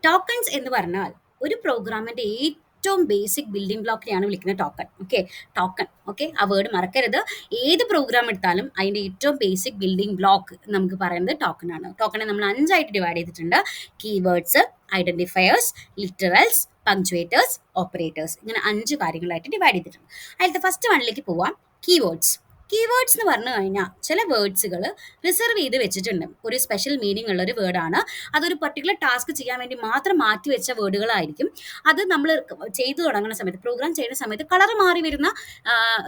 Tokens എന്ന് പറഞ്ഞാൽ ഒരു പ്രോഗ്രാമിന്റെ ഏറ്റവും ബേസിക് ബിൽഡിംഗ് ബ്ലോക്കിനെയാണ് വിളിക്കുന്നത് ടോക്കൺ. Okay, token. ഓക്കെ, ആ വേർഡ് മറക്കരുത്. ഏത് പ്രോഗ്രാം എടുത്താലും അതിന്റെ ഏറ്റവും ബേസിക് ബിൽഡിംഗ് ബ്ലോക്ക് നമുക്ക് പറയുന്നത് ടോക്കൺ ആണ്. ടോക്കണെ നമ്മൾ 5ആയിട്ട് ഡിവൈഡ് ചെയ്തിട്ടുണ്ട്: keywords, identifiers, literals, punctuators, operators. ഇങ്ങനെ 5 കാര്യങ്ങളായിട്ട് ഡിവൈഡ് ചെയ്തിട്ടുണ്ട്. അതിലത്തെ ഫസ്റ്റ് വണ്ണിലേക്ക് പോവാം. കീവേഡ്സ്. കീവേഡ്സ് എന്ന് പറഞ്ഞു കഴിഞ്ഞാൽ ചില വേർഡ്സുകൾ റിസർവ് ചെയ്ത് വെച്ചിട്ടുണ്ട്. ഒരു സ്പെഷ്യൽ മീനിങ് ഉള്ള ഒരു വേർഡാണ്. അതൊരു പർട്ടിക്കുലർ ടാസ്ക് ചെയ്യാൻ വേണ്ടി മാത്രം മാറ്റി വെച്ച വേർഡുകളായിരിക്കും. അത് നമ്മൾ ചെയ്തു തുടങ്ങുന്ന സമയത്ത്, പ്രോഗ്രാം ചെയ്യുന്ന സമയത്ത് കളർ മാറി വരുന്ന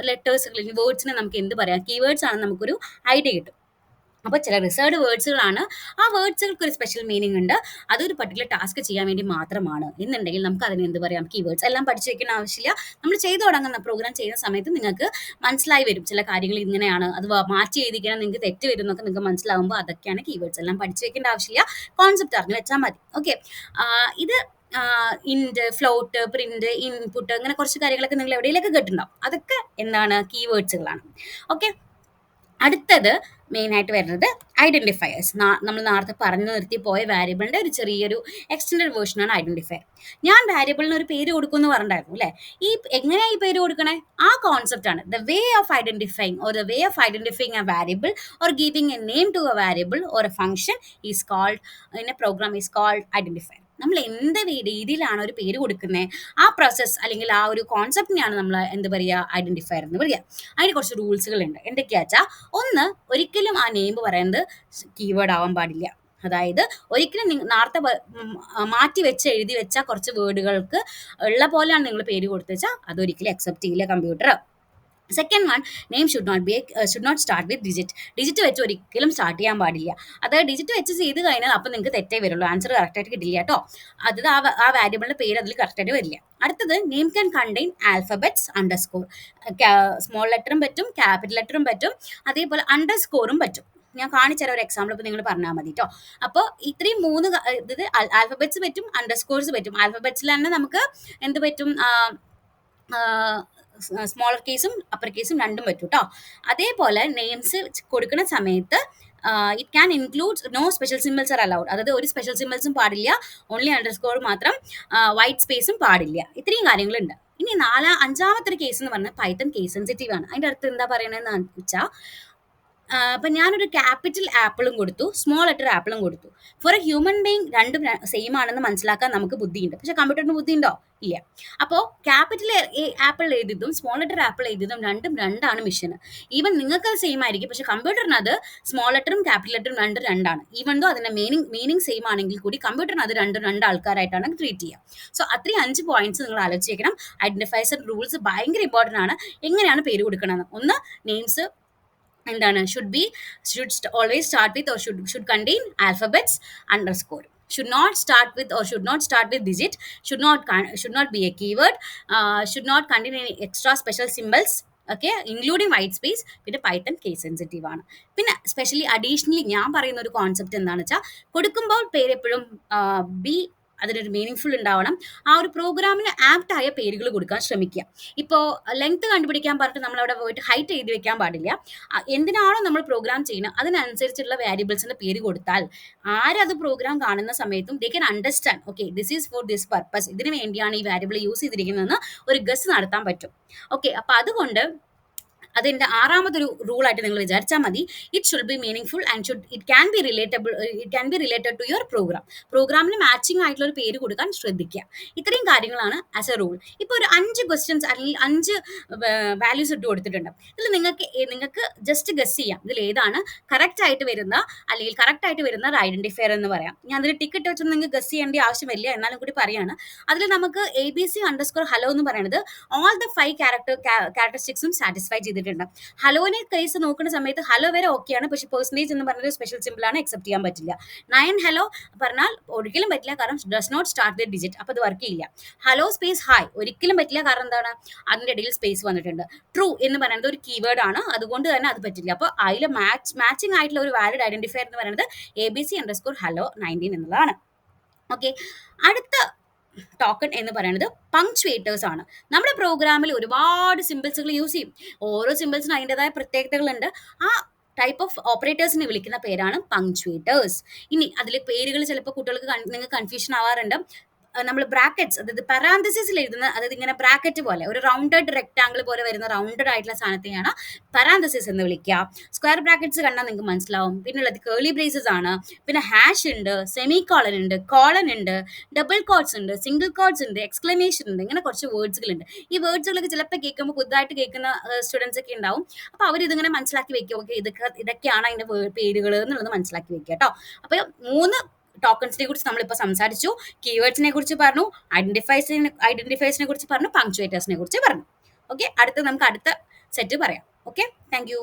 ലെറ്റേഴ്സ് അല്ലെങ്കിൽ വേർഡ്സിനെ നമുക്ക് എന്ത് പറയാം? കീവേഡ്സ് ആണ്. നമുക്കൊരു ഐഡിയ കിട്ടും. അപ്പോൾ ചില റിസർവ്ഡ് വേർഡ്സുകളാണ്. ആ വേർഡ്സുകൾക്ക് ഒരു സ്പെഷ്യൽ മീനിങ് ഉണ്ട്. അതൊരു പർട്ടിക്കുലർ ടാസ്ക് ചെയ്യാൻ വേണ്ടി മാത്രമാണ് എന്നുണ്ടെങ്കിൽ നമുക്ക് അതിന് എന്ത് പറയാം? കീവേഡ്സ്. എല്ലാം പഠിച്ചു വെക്കേണ്ട ആവശ്യമില്ല. നമ്മൾ ചെയ്തു തുടങ്ങുന്ന പ്രോഗ്രാം ചെയ്യുന്ന സമയത്ത് നിങ്ങൾക്ക് മനസ്സിലായി വരും ചില കാര്യങ്ങൾ ഇങ്ങനെയാണ്, അത് മാറ്റി എഴുതിക്കണം, നിങ്ങൾക്ക് തെറ്റ് വരും എന്നൊക്കെ നിങ്ങൾക്ക് മനസ്സിലാവുമ്പോൾ അതൊക്കെയാണ് കീവേഡ്സ്. എല്ലാം പഠിച്ചു വെക്കേണ്ട ആവശ്യമില്ല. കോൺസെപ്റ്റ് അറിഞ്ഞു വെച്ചാൽ മതി. ഓക്കെ, ഇത് ഇൻറ്റ്, ഫ്ലോട്ട്, പ്രിന്റ്, ഇൻപുട്ട്, അങ്ങനെ കുറച്ച് കാര്യങ്ങളൊക്കെ നിങ്ങൾ എവിടെയെങ്കിലൊക്കെ കേട്ടിട്ടുണ്ടാവും. അതൊക്കെ എന്താണ്? കീവേഡ്സുകളാണ്. ഓക്കെ, അടുത്തത് മെയിനായിട്ട് വരുന്നത് ഐഡന്റിഫയേഴ്സ്. നമ്മൾ നേരത്തെ പറഞ്ഞു നിർത്തി പോയ വാരിയബിളിന്റെ ഒരു ചെറിയൊരു എക്സ്റ്റൻഡഡ് വേർഷനാണ് ഐഡന്റിഫയർ. ഞാൻ വാരിയബിളിന് ഒരു പേര് കൊടുക്കുമെന്ന് പറഞ്ഞിട്ടുണ്ടായിരുന്നു അല്ലേ? എങ്ങനെയാ ഈ പേര് കൊടുക്കണേ? ആ കോൺസെപ്റ്റ് ആണ് the way of identifying or the way of identifying a variable or giving a name to a variable or a function is called in a program is called identifier. നമ്മൾ എന്ത് രീതിയിലാണ് ഒരു പേര് കൊടുക്കുന്നത്, ആ പ്രോസസ്സ് അല്ലെങ്കിൽ ആ ഒരു കോൺസെപ്റ്റിനെയാണ് നമ്മൾ എന്ത് പറയുക? ഐഡന്റിഫയർ എന്ന് പറയുക. അതിന് കുറച്ച് റൂൾസുകൾ ഉണ്ട്. എന്തൊക്കെയാ വെച്ചാൽ, ഒന്ന്, ഒരിക്കലും ആ നെയിം പറയുന്നത് കീവേഡ് ആവാൻ പാടില്ല. അതായത് ഒരിക്കലും നേരത്തെ മാറ്റി വെച്ച് എഴുതി വെച്ച കുറച്ച് വേർഡുകൾക്ക് ഉള്ള പോലെയാണ് നിങ്ങൾ പേര് കൊടുത്തു വെച്ചാൽ അതൊരിക്കലും അക്സെപ്റ്റ് ചെയ്യില്ല computer. Second one, name should not start with digit വെച്ച് ഒരിക്കലും സ്റ്റാർട്ട് ചെയ്യാൻ പാടില്ല. അതായത് ഡിജിറ്റ് വെച്ച് ചെയ്ത് കഴിഞ്ഞാൽ അപ്പം നിങ്ങൾക്ക് തെറ്റേ വരുള്ളൂ, ആൻസർ കറക്റ്റായിട്ട് കിട്ടില്ല കേട്ടോ. അത് ആ വാരിയബിളിന്റെ പേര് അതിൽ കറക്റ്റായിട്ട് വരില്ല. അടുത്തത്, name can contain alphabets, underscore. Small ലെറ്ററും പറ്റും, ക്യാപിറ്റൽ ലെറ്ററും പറ്റും, അതേപോലെ അണ്ടർസ്കോറും പറ്റും. ഞാൻ കാണിച്ചുതരാം ഒരു എക്സാമ്പിൾ. ഇപ്പോൾ നിങ്ങൾ പറഞ്ഞാൽ മതി കേട്ടോ. അപ്പോൾ ഇത്രയും 3 ഇത് ആൽഫബറ്റ്സ് പറ്റും, അണ്ടർസ്കോർസ് പറ്റും. ആൽഫബറ്റ്സിൽ തന്നെ നമുക്ക് എന്ത് പറ്റും? സ്മോളർ കേസും അപ്പർ കേസും രണ്ടും പറ്റും കേട്ടോ. അതേപോലെ നെയിംസ് കൊടുക്കുന്ന സമയത്ത് it can include no special symbols are allowed. അതായത് ഒരു സ്പെഷ്യൽ സിമ്പിൾസും പാടില്ല, ഓൺലി അണ്ടർസ്കോർ മാത്രം, വൈറ്റ് സ്പേസും പാടില്ല. ഇത്രയും കാര്യങ്ങളുണ്ട്. ഇനി അഞ്ചാമത്തെ ഒരു കേസ് എന്ന് പറഞ്ഞാൽ പൈത്തൺ കേസ് സെൻസിറ്റീവ് ആണ്. അതിൻ്റെ അടുത്ത് എന്താ പറയണതെന്ന് വെച്ചാൽ, അപ്പം ഞാനൊരു ക്യാപിറ്റൽ ആപ്പിളും കൊടുത്തു, സ്മോൾ ലെറ്റർ ആപ്പിളും കൊടുത്തു. ഫോർ എ ഹ്യൂമൻ ബീങ് രണ്ടും സെയിം ആണെന്ന് മനസ്സിലാക്കാൻ നമുക്ക് ബുദ്ധിയുണ്ട്. പക്ഷെ കമ്പ്യൂട്ടറിന് ബുദ്ധിയുണ്ടോ? ഇല്ല. അപ്പോൾ ക്യാപിറ്റൽ ആപ്പിൾ എഴുതിയതും സ്മോൾ ലെറ്റർ ആപ്പിൾ എഴുതിയതും രണ്ടും രണ്ടാണ് മിഷന്. ഈവൻ നിങ്ങൾക്ക് അത് സെയിം ആയിരിക്കും, പക്ഷെ കമ്പ്യൂട്ടറിന് അത് സ്മോൾ ലെറ്ററും ക്യാപിറ്റൽ ലെറ്ററും രണ്ടാണ്. ഈവൻ ദോ അതിന്റെ മീനിങ് സെയിം ആണെങ്കിൽ കൂടി കമ്പ്യൂട്ടറിന് അത് രണ്ട് ആൾക്കാരായിട്ടാണ് ട്രീറ്റ് ചെയ്യുക. സോ അത്രയും 5 പോയിന്റ്സ് നിങ്ങൾ ആലോചിക്കണം. ഐഡന്റിഫൈസ് റൂൾസ് ഭയങ്കര ഇമ്പോർട്ടൻ്റ് ആണ്. എങ്ങനെയാണ് പേര് കൊടുക്കണമെന്ന്. ഒന്ന്, നെയിംസ് എന്താണ്? should always start with or should contain alphabets, underscore. Should not start with or should not start with digit. Should not be a keyword. Should not contain any extra special symbols. Okay, including white space. പിന്നെ Python case sensitive ആണ്. പിന്നെ specially additionally ഞാൻ പറയുന്ന ഒരു concept എന്താണെന്ന് വെച്ചാൽ, കൊടുക്കുമ്പോൾ പേര് എപ്പോഴും അതിനൊരു മീനിങ് ഫുൾ ഉണ്ടാവണം. ആ ഒരു പ്രോഗ്രാമിന് ആപ്റ്റായ പേരുകൾ കൊടുക്കാൻ ശ്രമിക്കുക. ഇപ്പോൾ ലെങ്ത് കണ്ടുപിടിക്കാൻ പറഞ്ഞിട്ട് നമ്മളവിടെ പോയിട്ട് ഹൈറ്റ് എഴുതി വെക്കാൻ പാടില്ല. എന്തിനാണോ നമ്മൾ പ്രോഗ്രാം ചെയ്യുന്നത് അതിനനുസരിച്ചുള്ള വാരിയബിൾസിന്റെ പേര് കൊടുത്താൽ ആരത് പ്രോഗ്രാം കാണുന്ന സമയത്തും they can understand, okay, this is for this purpose, ഇതിന് വേണ്ടിയാണ് ഈ വാരിയബിൾ യൂസ് ചെയ്തിരിക്കുന്നതെന്ന് ഒരു ഗസ് നടത്താൻ പറ്റും. ഓക്കെ, അപ്പം അതുകൊണ്ട് അതിൻ്റെ 6ാമതൊരു റൂളായിട്ട് നിങ്ങൾ വിചാരിച്ചാൽ മതി. It should be meaningful and it can be related to your പ്രോഗ്രാമിന് മാച്ചിങ് ആയിട്ടുള്ള ഒരു പേര് കൊടുക്കാൻ ശ്രദ്ധിക്കുക. ഇത്രയും കാര്യങ്ങളാണ് ആസ് എ റൂൾ. ഇപ്പോൾ ഒരു 5 ക്വസ്റ്റ്യൻസ് അല്ലെങ്കിൽ 5 വാല്യൂസ് ഇട്ട് കൊടുത്തിട്ടുണ്ട്. ഇതിൽ നിങ്ങൾക്ക് ജസ്റ്റ് ഗസ് ചെയ്യാം ഇതിൽ ഏതാണ് കറക്റ്റ് ആയിട്ട് വരുന്ന അല്ലെങ്കിൽ കറക്റ്റ് ആയിട്ട് വരുന്ന ഒരു ഐഡന്റിഫയർ എന്ന് പറയാം. ഞാൻ അതിൽ ടിക്കറ്റ് വെച്ചൊന്നും നിങ്ങൾക്ക് ഗസ് ചെയ്യേണ്ട ആവശ്യമില്ല, എന്നാലും കൂടി പറയാണ്. അതിൽ നമുക്ക് ABC അണ്ടർസ്കോർ ഹലോ എന്ന് പറയുന്നത് ഓൾ ദ 5 ക്യാരക്ടറിസ്റ്റിക്സും സാറ്റിസ്ഫൈ ചെയ്തിട്ടുണ്ട്. ഹലോനെ കേസ് നോക്കുന്ന സമയത്ത് ഹലോ വരെ ഓക്കെയാണ്, പക്ഷെ പെർസെന്റേജ് എന്ന് പറഞ്ഞൊരു സ്പെഷ്യൽ സിമ്പിൾ ആണ്, അക്സെപ്റ്റ് ചെയ്യാൻ പറ്റില്ല. 9 ഹലോ പറഞ്ഞാൽ ഒരിക്കലും പറ്റില്ല, കാരണം does not start with digit, അപ്പോൾ അത് വർക്ക് ചെയ്യില്ല. ഹലോ സ്പേസ് ഹായ് ഒരിക്കലും പറ്റില്ല, കാരണം എന്താണ്? അതിൻ്റെ ഇടയിൽ സ്പേസ് വന്നിട്ടുണ്ട്. ട്രൂ എന്ന് പറയുന്നത് ഒരു കീവേഡ് ആണ്, അതുകൊണ്ട് തന്നെ അത് പറ്റില്ല. അപ്പോൾ അതിൽ മാച്ചിങ് ആയിട്ടുള്ള ഒരു വാലിഡ് ഐഡന്റിഫയർ എന്ന് പറയുന്നത് ABC അണ്ടർസ്കോർ ഹലോ 19 എന്നുള്ളതാണ്. ഓക്കെ, അടുത്ത ടോക്കൺ എന്ന് പറയുന്നത് പങ്ക്ച്വേറ്റേഴ്സ് ആണ്. നമ്മുടെ പ്രോഗ്രാമിൽ ഒരുപാട് സിമ്പിൾസുകൾ യൂസ് ചെയ്യും. ഓരോ സിമ്പിൾസിനും അതിൻ്റെതായ പ്രത്യേകതകളുണ്ട്. ആ ടൈപ്പ് ഓഫ് ഓപ്പറേറ്റേഴ്സിനെ വിളിക്കുന്ന പേരാണ് പങ്ക്ച്വേറ്റേഴ്സ്. ഇനി അതിൽ പേരുകൾ ചിലപ്പോൾ കുട്ടികൾക്ക് നിങ്ങൾക്ക് കൺഫ്യൂഷൻ ആവാറുണ്ട്. നമ്മൾ ബ്രാക്കറ്റ്സ്, അതായത് പരാന്തസിസിൽ എഴുതുന്ന, അതായത് ഇങ്ങനെ ബ്രാക്കറ്റ് പോലെ ഒരു റൗണ്ടഡ് റെക്ടാങ്കിൾ പോലെ വരുന്ന റൗണ്ടഡ് ആയിട്ടുള്ള സാധനത്തെയാണ് പരാന്തസിസ് എന്ന് വിളിക്കുക. സ്ക്വയർ ബ്രാക്കറ്റ്സ് കണ്ടാൽ നിങ്ങൾക്ക് മനസ്സിലാവും. പിന്നുള്ളത് കേളി ബ്രേസസ് ആണ്. പിന്നെ ഹാഷ് ഉണ്ട്, സെമി കോളൻ ഉണ്ട്, കോളൻ ഉണ്ട്, ഡബിൾ കോട്ട്സ് ഉണ്ട്, സിംഗിൾ കോട്ട്സ് ഉണ്ട്, എക്സ്ക്ലമേഷൻ ഉണ്ട്. ഇങ്ങനെ കുറച്ച് വേർഡ്സുകൾ ഉണ്ട്. ഈ വേർഡ്സുകളൊക്കെ ചിലപ്പോൾ കേൾക്കുമ്പോൾ പുതുതായിട്ട് കേൾക്കുന്ന സ്റ്റുഡൻസ് ഒക്കെ ഉണ്ടാവും. അപ്പോൾ അവർ ഇതിങ്ങനെ മനസ്സിലാക്കി വെക്കുക, ഓക്കെ ഇതൊക്കെയാണ് അതിന്റെ പേരുകൾ എന്നുള്ളത് മനസ്സിലാക്കി വെക്കുക കേട്ടോ. അപ്പോൾ 3 ടോക്കൺസിനെ കുറിച്ച് നമ്മളിപ്പോൾ സംസാരിച്ചു. കീവേഡ്സിനെ കുറിച്ച് പറഞ്ഞു, ഐഡന്റിഫൈസിനെ കുറിച്ച് പറഞ്ഞു, പങ്ക്ച്വേറ്റേഴ്സിനെ കുറിച്ച് പറഞ്ഞു. ഓക്കെ, അടുത്ത നമുക്ക് അടുത്ത സെറ്റ് പറയാം. Okay, thank you.